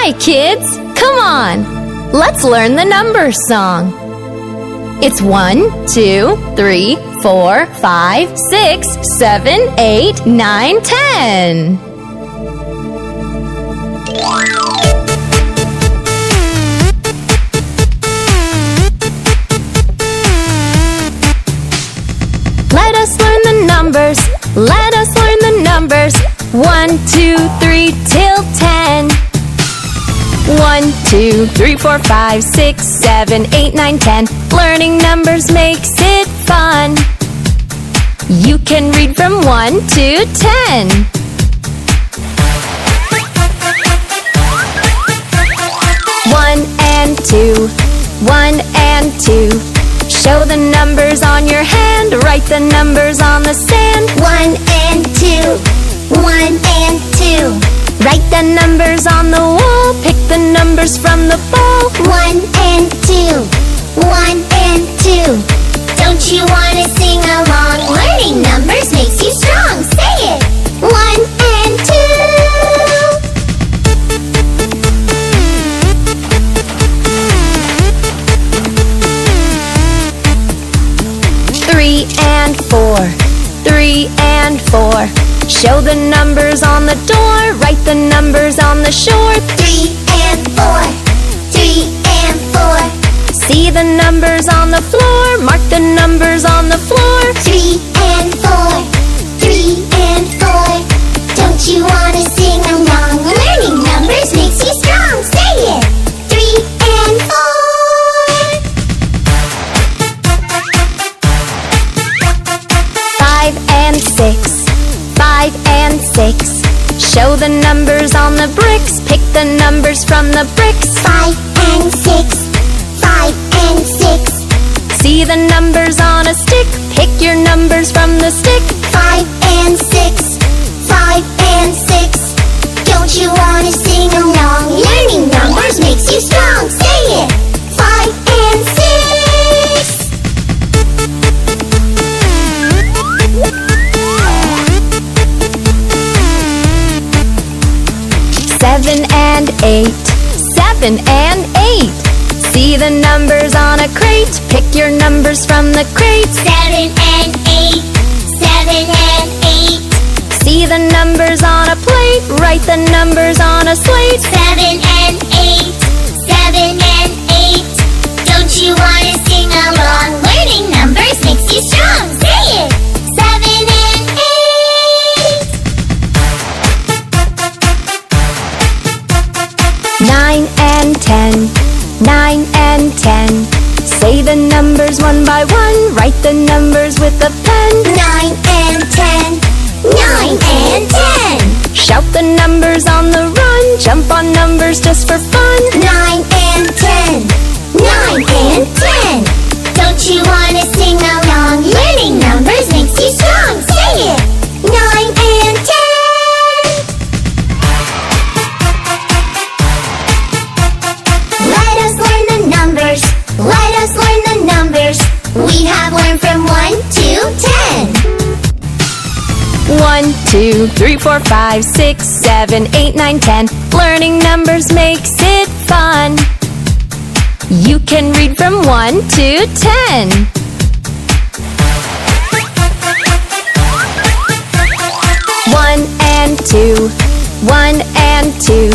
Hi, kids! Come on! Let's learn the numbers song. It's 1, 2, 3, 4, 5, 6, 7, 8, 9, 10. Let us learn the numbers. Let us learn the numbers. 1, 2, 3 till 10. 1, 2, 3, 4, 5, 6, 7, 8, 9, 10. Learning numbers makes it fun. You can read from 1 to 10. 1 and 2, 1 and 2. Show the numbers on your hand. Write the numbers on the sand. 1 and 2, 1 and 2. Write the numbers on the wall. Pick the numbers from the ball. 1 and 2, 1 and 2. Don't you wanna sing along? Learning numbers makes you strong. Say it! 1 and 2. 3 and 4, 3 and 4. Show the numbers on the door. Write the numbers on the shore. 3 and 4, 3 and 4. See the numbers on the floor. Mark the numbers on the floor. 3 and 4, 3 and 4. Don't you wanna sing along? Learning numbers makes you strong. Say it! 3 and 4. 5 and 6, 5 and 6. Show the numbers on the bricks. Pick the numbers from the bricks. 5 and 6, 5 and 6. See the numbers on a stick. Pick your numbers from the stick. 5 and 6, 5 and 6. Don't you wanna sing along? Learning numbers makes you strong. Say it! 5 and 6. 7 and 8, 7 and 8. See the numbers on a crate. Pick your numbers from the crate. 7 and 8, 7 and 8. See the numbers on a plate. Write the numbers on a slate. 7 and 8, 7 and 8. Don't you wanna sing along? Learning numbers makes you strong. Say it! 7 and 8. 9 and 10, 9 and 10. Say the numbers one by one. Write the numbers with a pen. 9 and 10, 9 and 10. Shout the numbers on the run. Jump on numbers just for fun. 9 and 10, 9 and 10. Don't you wanna sing along? Learning numbers makes you strong. Say it! 9 and 10. Let us learn the numbers. Let us learn the numbers. We have learned from 1 to 10. 1, 2, 3, 4, 5, 6, 7, 8, 9, 10. Learning numbers makes it fun. You can read from 1 to 10. 1 and 2, 1 and 2.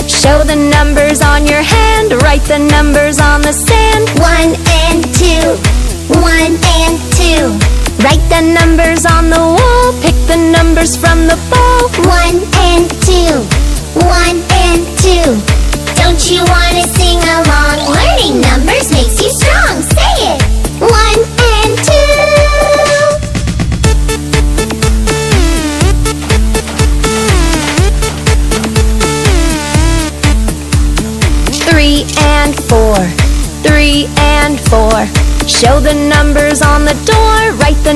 Show the numbers on your hand. Write the numbers on the sand. 1 and 2, 1 and 2. Write the numbers on the wall. Pick the numbers from the ball. 1 and 2, 1 and 2. Don't you wanna sing along? Learning numbers makes you strong. Say it! 1 and 2. 3 and 4, 3 and 4. Show the numbers on the door. Write the